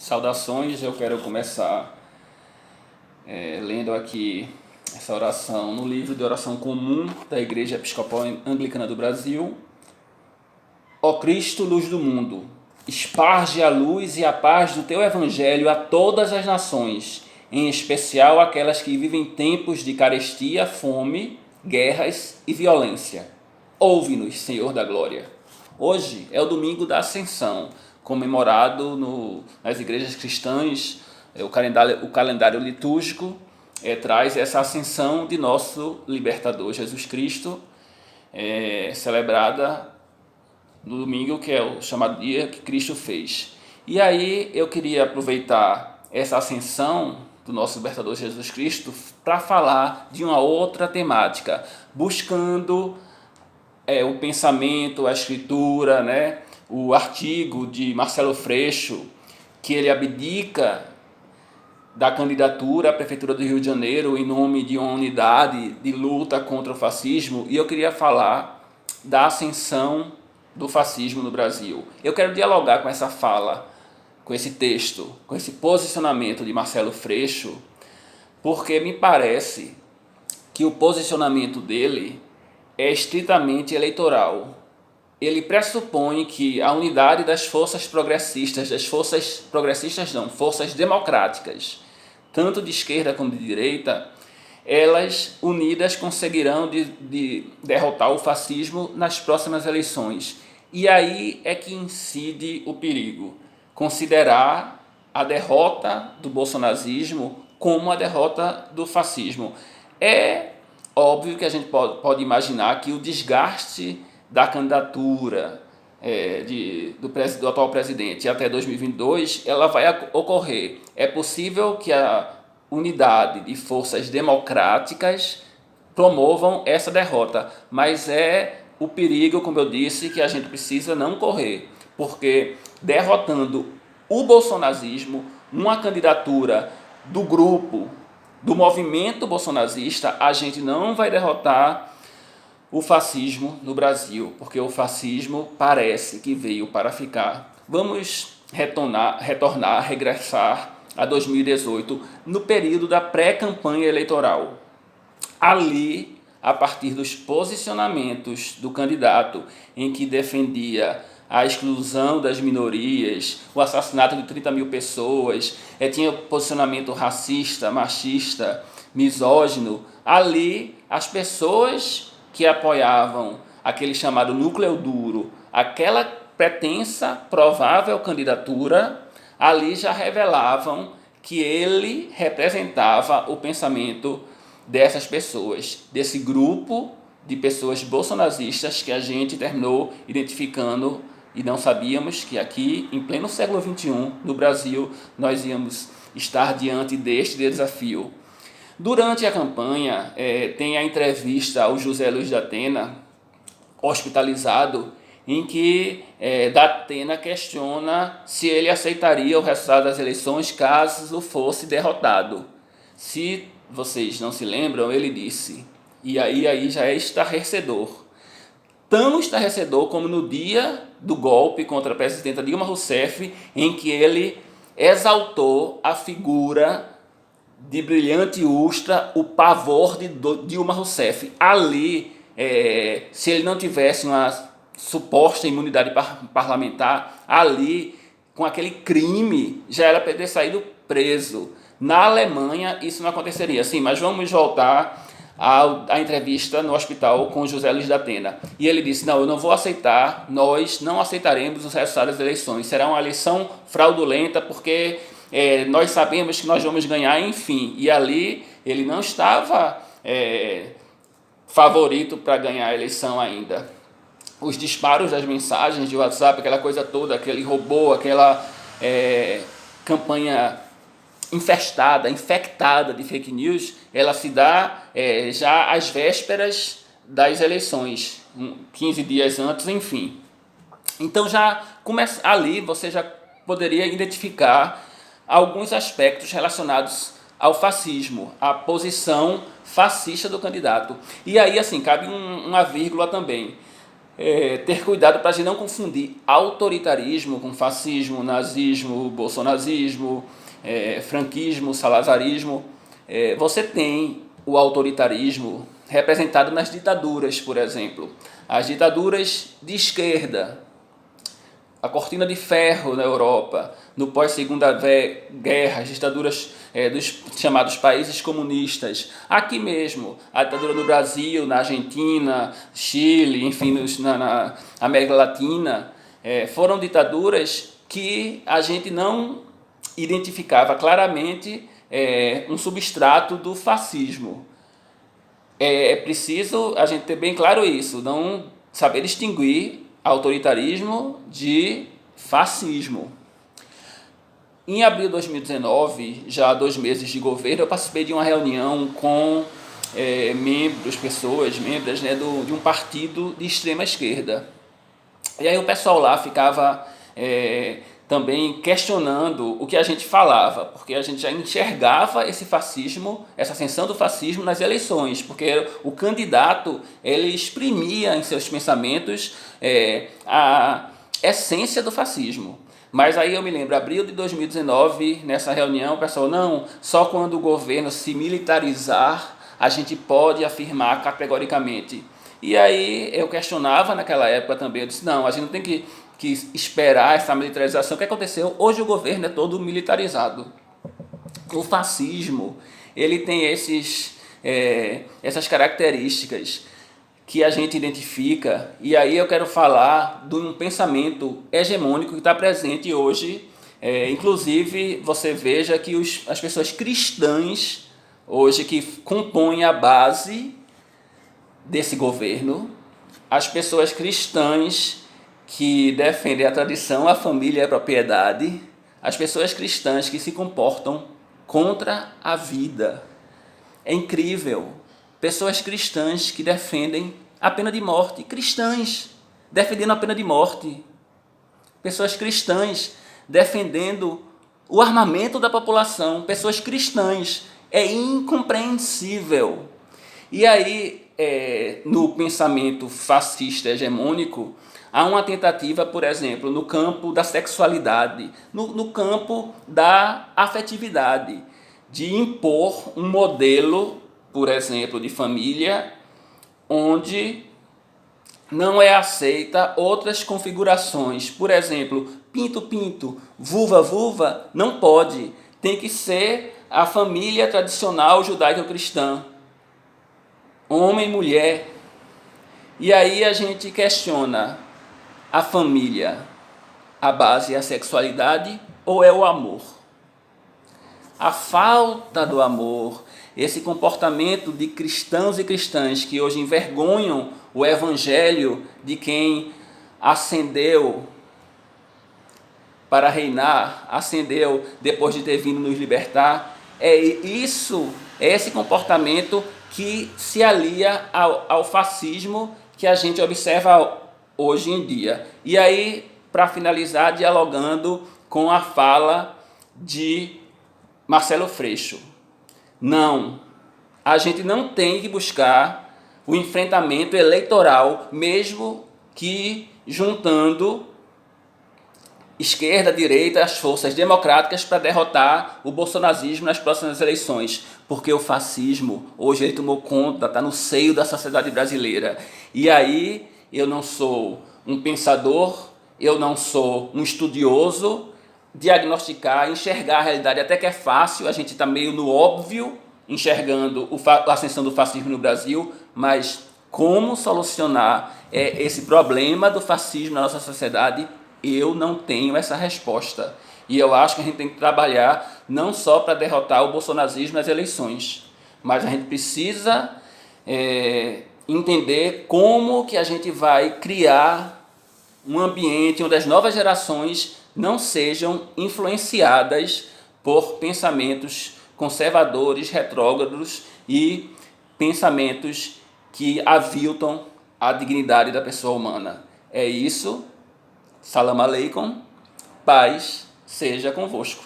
Saudações, eu quero começar lendo aqui essa oração no livro de oração comum da Igreja Episcopal Anglicana do Brasil. Ó Cristo, luz do mundo, esparge a luz e a paz do teu evangelho a todas as nações, em especial aquelas que vivem tempos de carestia, fome, guerras e violência. Ouve-nos, Senhor da glória. Hoje é o domingo da Ascensão, comemorado nas igrejas cristãs. O calendário litúrgico traz essa ascensão de nosso libertador Jesus Cristo, celebrada no domingo, que é o chamado dia que Cristo fez. E aí eu queria aproveitar essa ascensão do nosso libertador Jesus Cristo para falar de uma outra temática, buscando o pensamento, a escritura, o artigo de Marcelo Freixo, que ele abdica da candidatura à Prefeitura do Rio de Janeiro em nome de uma unidade de luta contra o fascismo, e eu queria falar da ascensão do fascismo no Brasil. Eu quero dialogar com essa fala, com esse texto, com esse posicionamento de Marcelo Freixo, porque me parece que o posicionamento dele é estritamente eleitoral. Ele pressupõe que a unidade das forças forças democráticas, tanto de esquerda como de direita, elas unidas conseguirão de derrotar o fascismo nas próximas eleições. E aí é que incide o perigo, considerar a derrota do bolsonarismo como a derrota do fascismo. É óbvio que a gente pode imaginar que o desgaste da candidatura do atual presidente até 2022, ela vai ocorrer. É possível que a unidade de forças democráticas promovam essa derrota, mas é o perigo, como eu disse, que a gente precisa não correr, porque derrotando o bolsonarismo, uma candidatura do grupo, do movimento bolsonarista, a gente não vai derrotar o fascismo no Brasil, porque o fascismo parece que veio para ficar. Vamos regressar a 2018, no período da pré-campanha eleitoral. Ali, a partir dos posicionamentos do candidato, em que defendia a exclusão das minorias, o assassinato de 30 mil pessoas, tinha posicionamento racista, machista, misógino, ali as pessoas que apoiavam aquele chamado núcleo duro, aquela pretensa, provável candidatura, ali já revelavam que ele representava o pensamento dessas pessoas, desse grupo de pessoas bolsonaristas que a gente terminou identificando e não sabíamos que aqui, em pleno século XXI, no Brasil, nós íamos estar diante deste desafio. Durante a campanha, tem a entrevista ao José Luiz da Atena, hospitalizado, em que da Atena questiona se ele aceitaria o resultado das eleições caso fosse derrotado. Se vocês não se lembram, ele disse, e aí já é estarrecedor, tão estarrecedor como no dia do golpe contra a presidenta Dilma Rousseff, em que ele exaltou a figura de Brilhante Ustra, o pavor de Dilma Rousseff. Ali, se ele não tivesse uma suposta imunidade parlamentar, ali, com aquele crime, já era para ter saído preso. Na Alemanha, isso não aconteceria. Sim, mas vamos voltar à entrevista no hospital com José Luiz da Atena. E ele disse, não, eu não vou aceitar, nós não aceitaremos os resultados das eleições. Será uma eleição fraudulenta, porque nós sabemos que nós vamos ganhar, enfim. E ali ele não estava favorito para ganhar a eleição ainda. Os disparos das mensagens de WhatsApp, aquela coisa toda, aquele robô, aquela campanha infectada de fake news, ela se dá já às vésperas das eleições, 15 dias antes, enfim. Então já começa ali, você já poderia identificar alguns aspectos relacionados ao fascismo, à posição fascista do candidato. E aí, assim, cabe uma vírgula também. ter cuidado para a gente não confundir autoritarismo com fascismo, nazismo, bolsonarismo, franquismo, salazarismo. Você tem o autoritarismo representado nas ditaduras, por exemplo. As ditaduras de esquerda, a cortina de ferro na Europa, no pós-segunda guerra, as ditaduras dos chamados países comunistas, aqui mesmo, a ditadura no Brasil, na Argentina, Chile, enfim, na América Latina, foram ditaduras que a gente não identificava claramente um substrato do fascismo. É preciso a gente ter bem claro isso, não saber distinguir autoritarismo de fascismo. Em abril de 2019, já há 2 meses de governo, eu participei de uma reunião com membros, de um partido de extrema esquerda. E aí o pessoal lá ficava também questionando o que a gente falava, porque a gente já enxergava esse fascismo, essa ascensão do fascismo nas eleições, porque o candidato ele exprimia em seus pensamentos a essência do fascismo. Mas aí eu me lembro, abril de 2019, nessa reunião, o pessoal, não, só quando o governo se militarizar, a gente pode afirmar categoricamente. E aí eu questionava naquela época também, eu disse, não, a gente não tem que esperar essa militarização. O que aconteceu? Hoje o governo é todo militarizado. O fascismo, ele tem essas características que a gente identifica, e aí eu quero falar de um pensamento hegemônico que está presente hoje. Inclusive, você veja que as pessoas cristãs, hoje, que compõem a base desse governo, as pessoas cristãs que defendem a tradição, a família e a propriedade, as pessoas cristãs que se comportam contra a vida. É incrível. Pessoas cristãs que defendem a pena de morte. Cristãs defendendo a pena de morte. Pessoas cristãs defendendo o armamento da população. Pessoas cristãs. É incompreensível. E aí, no pensamento fascista hegemônico, há uma tentativa, por exemplo, no campo da sexualidade, no campo da afetividade, de impor um modelo, por exemplo, de família, onde não é aceita outras configurações. Por exemplo, pinto-pinto, vulva-vulva, não pode. Tem que ser a família tradicional judaico-cristã. Homem e mulher. E aí a gente questiona, a família, a base é a sexualidade ou é o amor? A falta do amor, esse comportamento de cristãos e cristãs que hoje envergonham o evangelho de quem ascendeu para reinar, ascendeu depois de ter vindo nos libertar, é esse comportamento que se alia ao fascismo que a gente observa hoje em dia. E aí, para finalizar, dialogando com a fala de Marcelo Freixo. Não, a gente não tem que buscar o enfrentamento eleitoral, mesmo que juntando esquerda, direita, as forças democráticas para derrotar o bolsonarismo nas próximas eleições, porque o fascismo hoje ele tomou conta, está no seio da sociedade brasileira. E aí eu não sou um pensador, eu não sou um estudioso, diagnosticar, enxergar a realidade, até que é fácil, a gente está meio no óbvio, enxergando a ascensão do fascismo no Brasil, mas como solucionar esse problema do fascismo na nossa sociedade, eu não tenho essa resposta. E eu acho que a gente tem que trabalhar não só para derrotar o bolsonarismo nas eleições, mas a gente precisa entender como que a gente vai criar um ambiente onde as novas gerações não sejam influenciadas por pensamentos conservadores, retrógrados e pensamentos que aviltam a dignidade da pessoa humana. É isso. Salam aleikum. Paz seja convosco.